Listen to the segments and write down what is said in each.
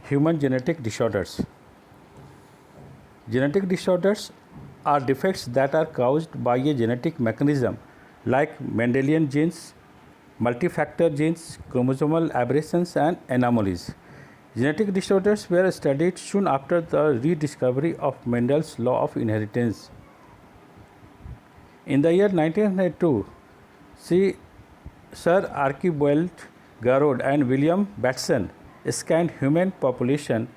Human genetic disorders. Genetic disorders are defects that are caused by a genetic mechanism like Mendelian genes, multifactor genes, chromosomal aberrations, and anomalies. Genetic disorders were studied soon after the rediscovery of Mendel's law of inheritance. In the year 1902, Sir Archibald Garrod and William Batson scanned human population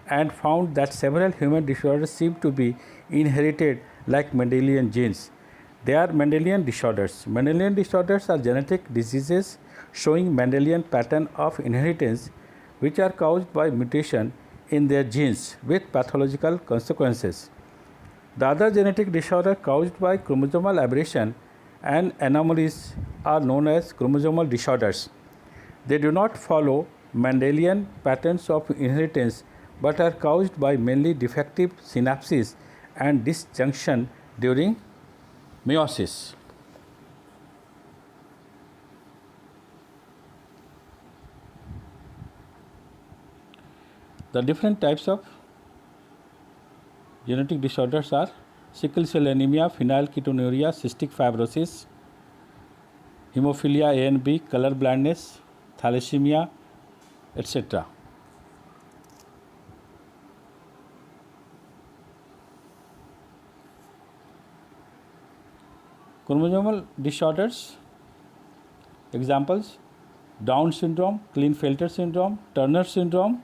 and found that several human disorders seem to be inherited like Mendelian genes. They are Mendelian disorders. Mendelian disorders are genetic diseases showing Mendelian pattern of inheritance which are caused by mutation in their genes with pathological consequences. The other genetic disorder caused by chromosomal aberration and anomalies are known as chromosomal disorders. They do not follow Mendelian patterns of inheritance but are caused by mainly defective synapses and disjunction during meiosis. The different types of genetic disorders are sickle cell anemia, phenylketonuria, cystic fibrosis, hemophilia A and B, color blindness, thalassemia, etc. Chromosomal disorders, examples: Down syndrome, Klinefelter syndrome, Turner syndrome.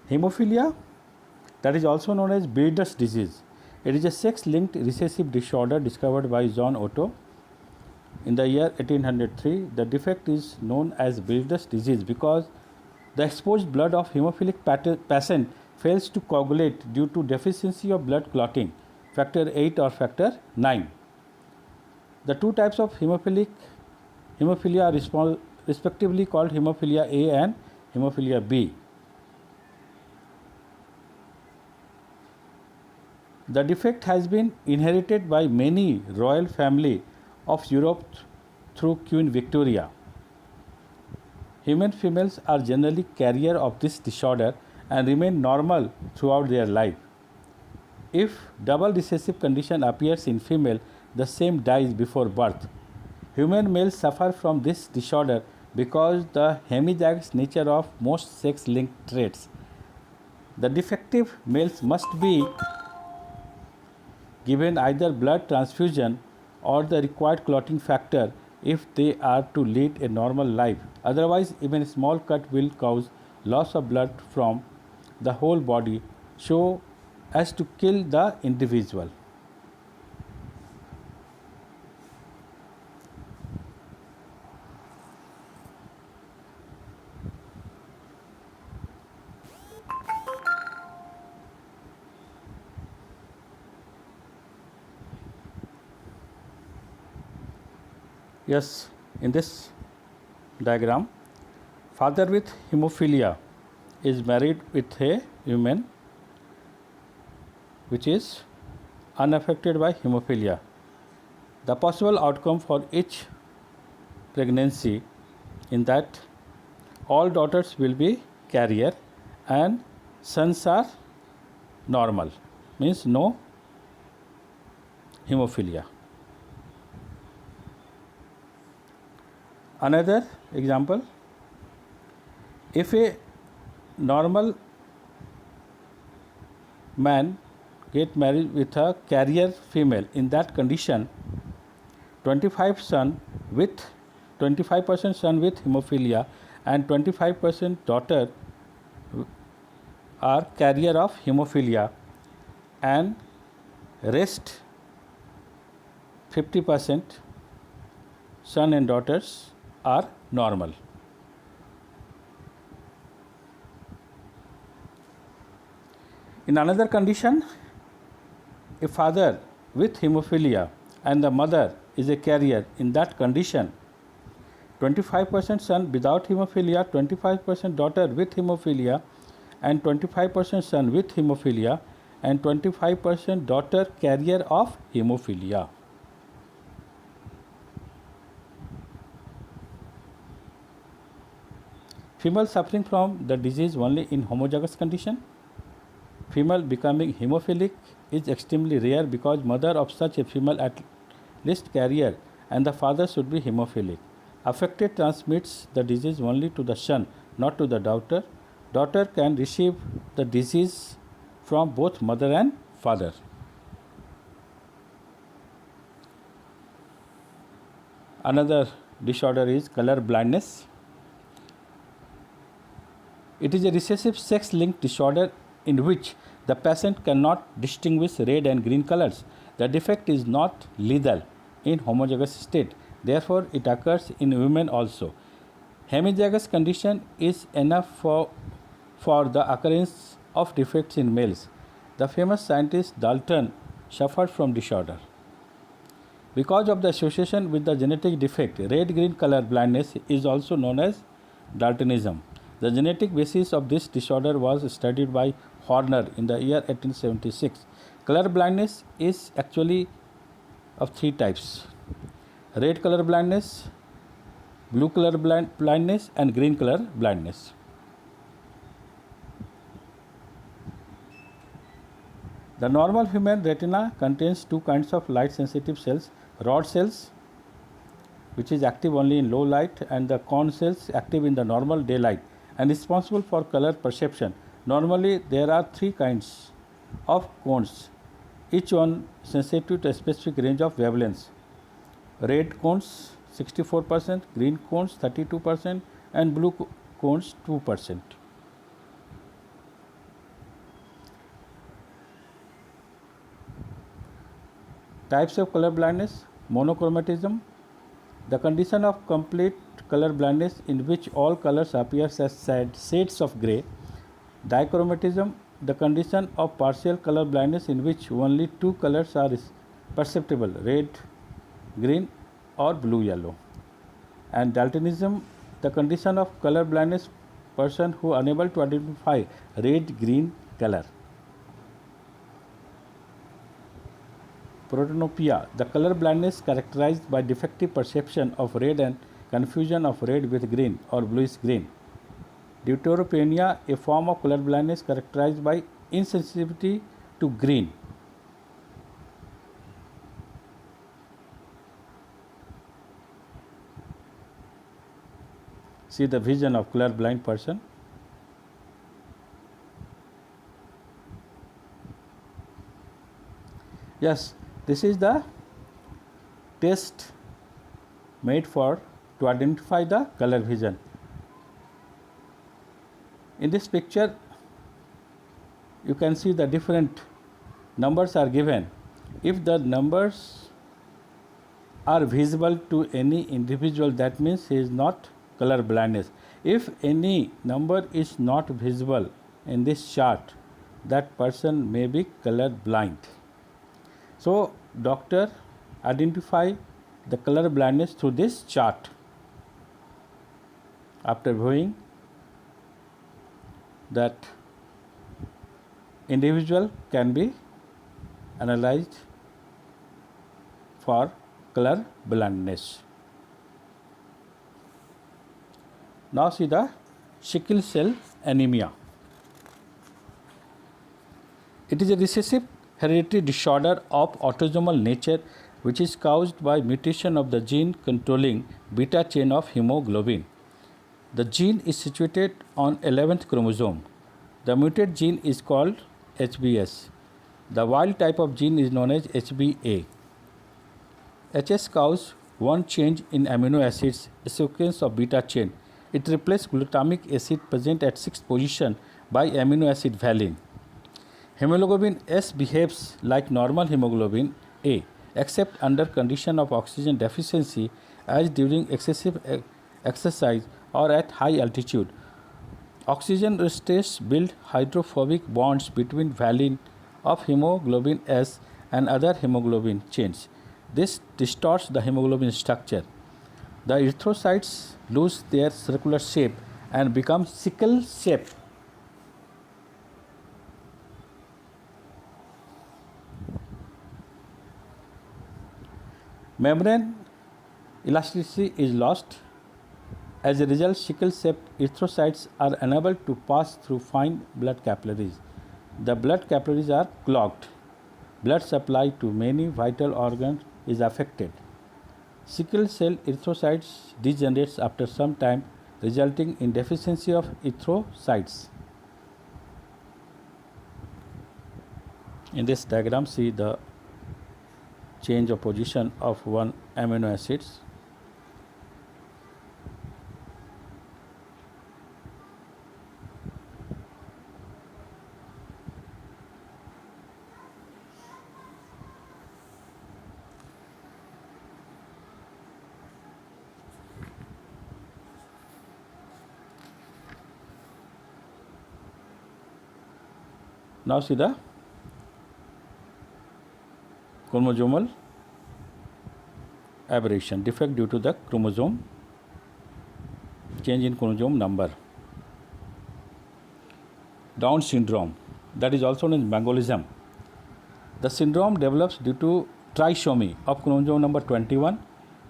Hemophilia, that is also known as Bred's disease. It is a sex-linked recessive disorder discovered by John Otto in the year 1803. The defect is known as Bred's disease because the exposed blood of hemophilic patient fails to coagulate due to deficiency of blood clotting, factor 8 or factor 9. The two types of hemophilia are respectively called hemophilia A and hemophilia B. The defect has been inherited by many royal family of Europe through Queen Victoria. Human females are generally carrier of this disorder and remain normal throughout their life. If double recessive condition appears in female, the same dies before birth. Human males suffer from this disorder because the hemizygous nature of most sex-linked traits. The defective males must be given either blood transfusion or the required clotting factor if they are to lead a normal life. Otherwise, even a small cut will cause loss of blood from the whole body so as to kill the individual. Yes, in this diagram, father with hemophilia is married with a woman which is unaffected by hemophilia. The possible outcome for each pregnancy in that all daughters will be carrier and sons are normal, means no hemophilia. Another example, if a normal man get married with a carrier female, in that condition 25% son with hemophilia and 25% daughter are carrier of hemophilia and rest 50% son and daughters are normal. In another condition, a father with hemophilia and the mother is a carrier, in that condition 25% son without hemophilia, 25% daughter with hemophilia, and 25% son with hemophilia, and 25% daughter carrier of hemophilia. Female suffering from the disease only in homozygous condition. Female becoming hemophilic is extremely rare because mother of such a female at least carrier and the father should be hemophilic. Affected transmits the disease only to the son, not to the daughter. Daughter can receive the disease from both mother and father. Another disorder is color blindness. It is a recessive sex-linked disorder in which the patient cannot distinguish red and green colors. The defect is not lethal in homozygous state. Therefore, it occurs in women also. Hemizygous condition is enough for the occurrence of defects in males. The famous scientist Dalton suffered from disorder. Because of the association with the genetic defect, red-green color blindness is also known as Daltonism. The genetic basis of this disorder was studied by Horner in the year 1876. Color blindness is actually of three types: red color blindness, blue color blindness, and green color blindness. The normal human retina contains two kinds of light sensitive cells: rod cells, which is active only in low light, and the cone cells active in the normal daylight and responsible for color perception. Normally, there are three kinds of cones, each one sensitive to a specific range of wavelengths. Red cones 64%, green cones 32%, and blue cones 2%. Types of color blindness: monochromatism, the condition of complete color blindness in which all colors appear as shades of grey. Dichromatism, the condition of partial color blindness in which only two colors are perceptible: red, green, or blue, yellow. And daltonism, the condition of color blindness person who unable to identify red, green color. Protanopia, the color blindness characterized by defective perception of red and confusion of red with green or bluish green. Deuteropenia, a form of color blindness characterized by insensitivity to green. See the vision of color blind person. Yes, this is the test made to identify the color vision. In this picture, you can see the different numbers are given. If the numbers are visible to any individual, that means he is not color blindness. If any number is not visible in this chart, that person may be color blind. So, doctor identify the color blindness through this chart. After viewing that individual can be analyzed for color blindness. Now see the sickle cell anemia. It is a recessive hereditary disorder of autosomal nature which is caused by mutation of the gene controlling beta chain of hemoglobin. The gene is situated on 11th chromosome. The mutated gene is called HBS. The wild type of gene is known as HBA. HS causes one change in amino acids, a sequence of beta chain. It replaces glutamic acid present at 6th position by amino acid valine. Hemoglobin S behaves like normal hemoglobin A, except under condition of oxygen deficiency, as during excessive exercise or at high altitude. Oxygen restores build hydrophobic bonds between valine of hemoglobin S and other hemoglobin chains. This distorts the hemoglobin structure. The erythrocytes lose their circular shape and become sickle shape. Membrane elasticity is lost. As a result, sickle-shaped erythrocytes are unable to pass through fine blood capillaries. The blood capillaries are clogged. Blood supply to many vital organs is affected. Sickle cell erythrocytes degenerates after some time, resulting in deficiency of erythrocytes. In this diagram, see the change of position of one amino acids. Now see the chromosomal aberration, defect due to the chromosome change in chromosome number. Down syndrome, that is also known as Mongolism. The syndrome develops due to trisomy of chromosome number 21.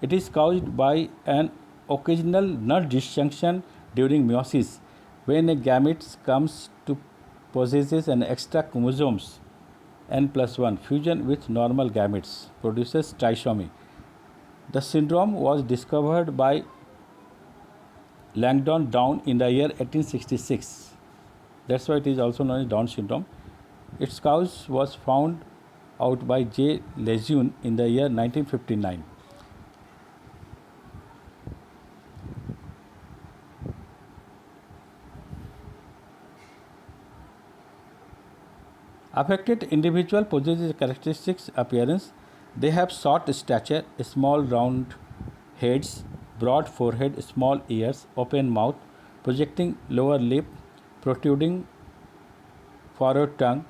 It is caused by an occasional nut disjunction during meiosis when a gamete comes to possesses an extra chromosomes n+1 fusion with normal gametes produces trisomy. The syndrome was discovered by Langdon Down in the year 1866. That's why it is also known as Down syndrome. Its cause was found out by J. Lejeune in the year 1959. Affected individual possesses characteristic appearance. They have short stature, small round heads, broad forehead, small ears, open mouth, projecting lower lip, protruding forward tongue,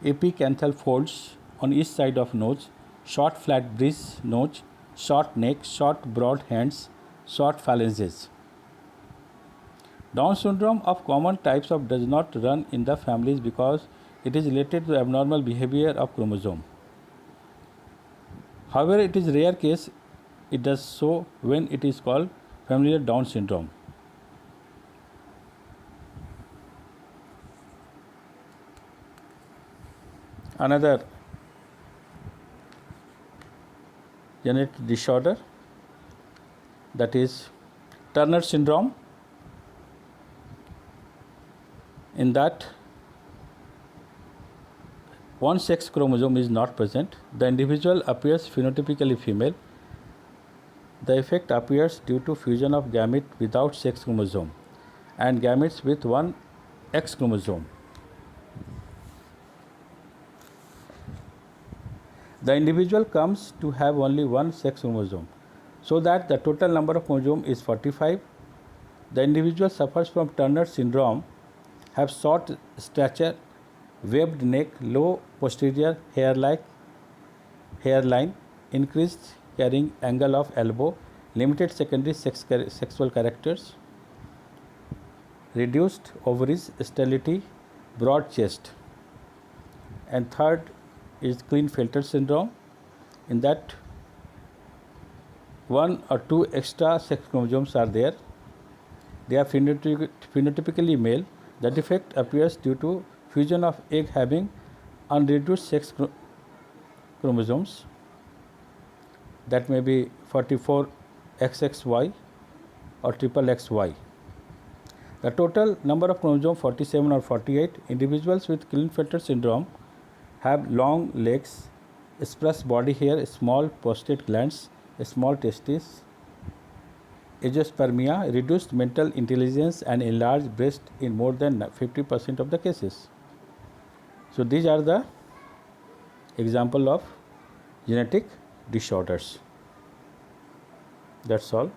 epicanthal folds on each side of nose, short flat bridge nose, short neck, short broad hands, short phalanges. Down syndrome of common types of does not run in the families because it is related to abnormal behavior of chromosome. However, it is rare case it does so when it is called familial Down syndrome. Another genetic disorder, that is Turner syndrome. In that one sex chromosome is not present. The individual appears phenotypically female. The effect appears due to fusion of gamete without sex chromosome and gametes with one X chromosome. The individual comes to have only one sex chromosome, so that the total number of chromosomes is 45. The individual suffers from Turner syndrome, have short stature, webbed neck, low posterior hairline, increased carrying angle of elbow, limited secondary sexual characters, reduced ovaries, sterility, broad chest. And third is Klinefelter syndrome. In that one or two extra sex chromosomes are there. They are phenotypically male. The defect appears due to fusion of egg having unreduced sex chromosomes, that may be 44XXY or XXXY. The total number of chromosomes 47 or 48. Individuals with Klinefelter syndrome have long legs, sparse body hair, small prostate glands, small testes, agiospermia, reduced mental intelligence and enlarged breast in more than 50% of the cases. So these are the example of genetic disorders. That's all.